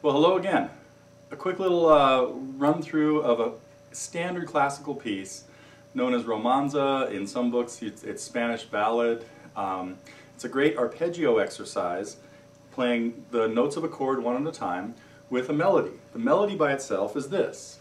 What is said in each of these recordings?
Well, hello again. A quick little run through of a standard classical piece known as Romanza. In some books it's Spanish Ballad. It's a great arpeggio exercise, playing the notes of a chord one at a time with a melody. The melody by itself is this.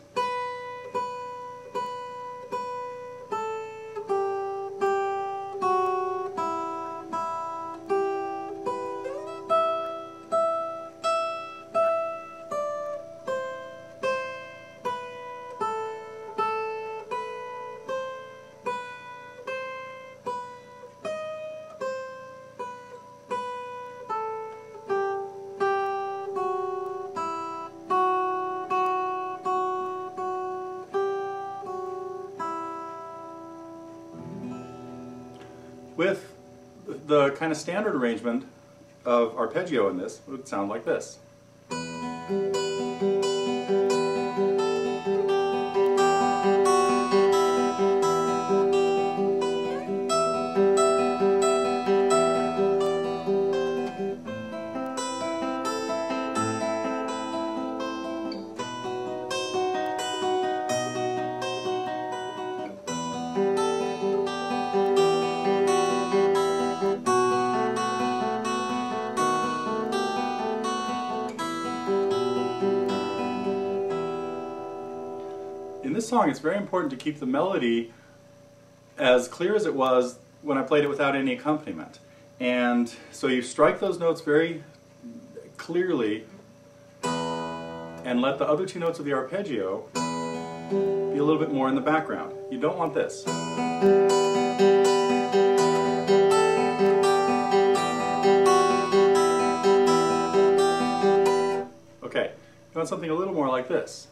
With the kind of standard arrangement of arpeggio in this, it would sound like this. In this song, it's very important to keep the melody as clear as it was when I played it without any accompaniment. And so you strike those notes very clearly and let the other two notes of the arpeggio be a little bit more in the background. You don't want this. Okay, you want something a little more like this.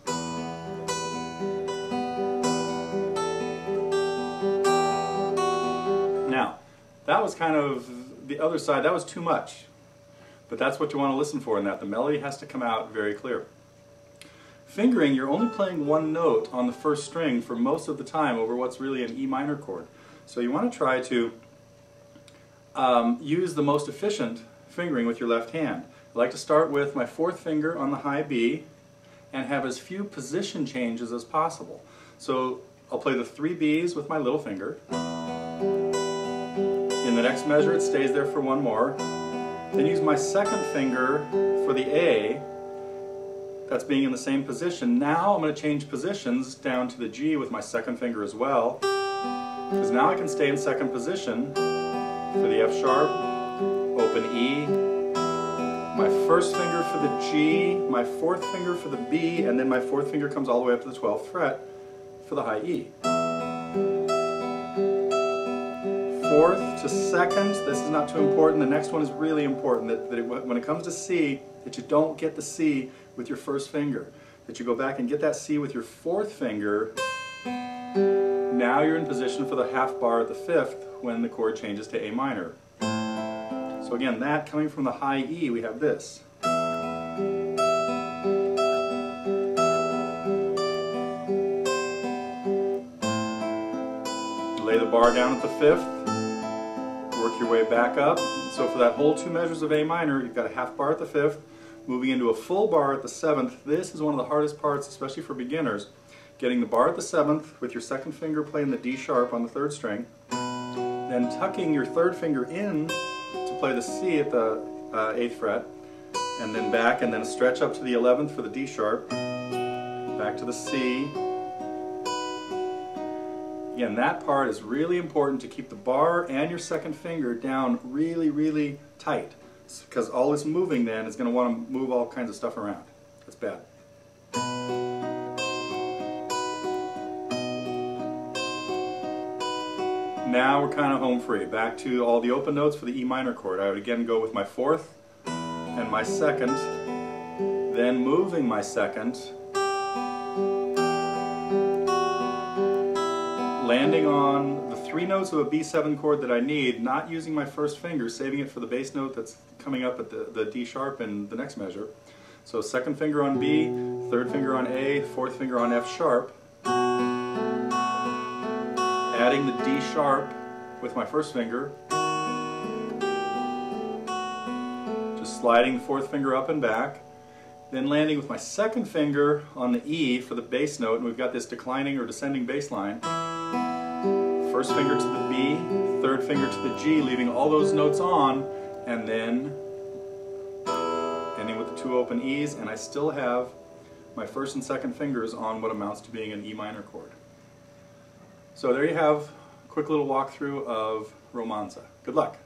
Now, that was kind of the other side, that was too much. But that's what you want to listen for in that. The melody has to come out very clear. Fingering, you're only playing one note on the first string for most of the time over what's really an E minor chord. So you want to try to use the most efficient fingering with your left hand. I like to start with my fourth finger on the high B and have as few position changes as possible. So I'll play the three B's with my little finger. In the next measure it stays there for one more. Then use my second finger for the A. That's being in the same position. Now I'm going to change positions down to the G with my second finger as well, because now I can stay in second position for the F sharp, open E, my first finger for the G, my fourth finger for the B, and then my fourth finger comes all the way up to the 12th fret for the high E. Fourth to second, this is not too important. The next one is really important, when it comes to C, that you don't get the C with your first finger. That you go back and get that C with your fourth finger. Now you're in position for the half bar at the fifth when the chord changes to A minor. So again, that coming from the high E, we have this. Lay the bar down at the fifth. Work your way back up. So for that whole two measures of A minor, you've got a half bar at the fifth, moving into a full bar at the seventh. This is one of the hardest parts, especially for beginners. Getting the bar at the seventh with your second finger playing the D sharp on the third string, then tucking your third finger in to play the C at the 8th fret, and then back, and then stretch up to the 11th for the D sharp, back to the C. Again, that part is really important to keep the bar and your second finger down really, really tight, because all this moving then is going to want to move all kinds of stuff around. That's bad. Now we're kind of home free. Back to all the open notes for the E minor chord. I would again go with my fourth and my second, then moving my second, landing on the three notes of a B7 chord that I need, not using my first finger, saving it for the bass note that's coming up at the D sharp in the next measure. So second finger on B, third finger on A, fourth finger on F sharp, adding the D sharp with my first finger, just sliding the fourth finger up and back, then landing with my second finger on the E for the bass note, and we've got this declining or descending bass line. First finger to the B, third finger to the G, leaving all those notes on, and then ending with the 2 open E's, and I still have my first and second fingers on what amounts to being an E minor chord. So there you have a quick little walkthrough of Romanza. Good luck.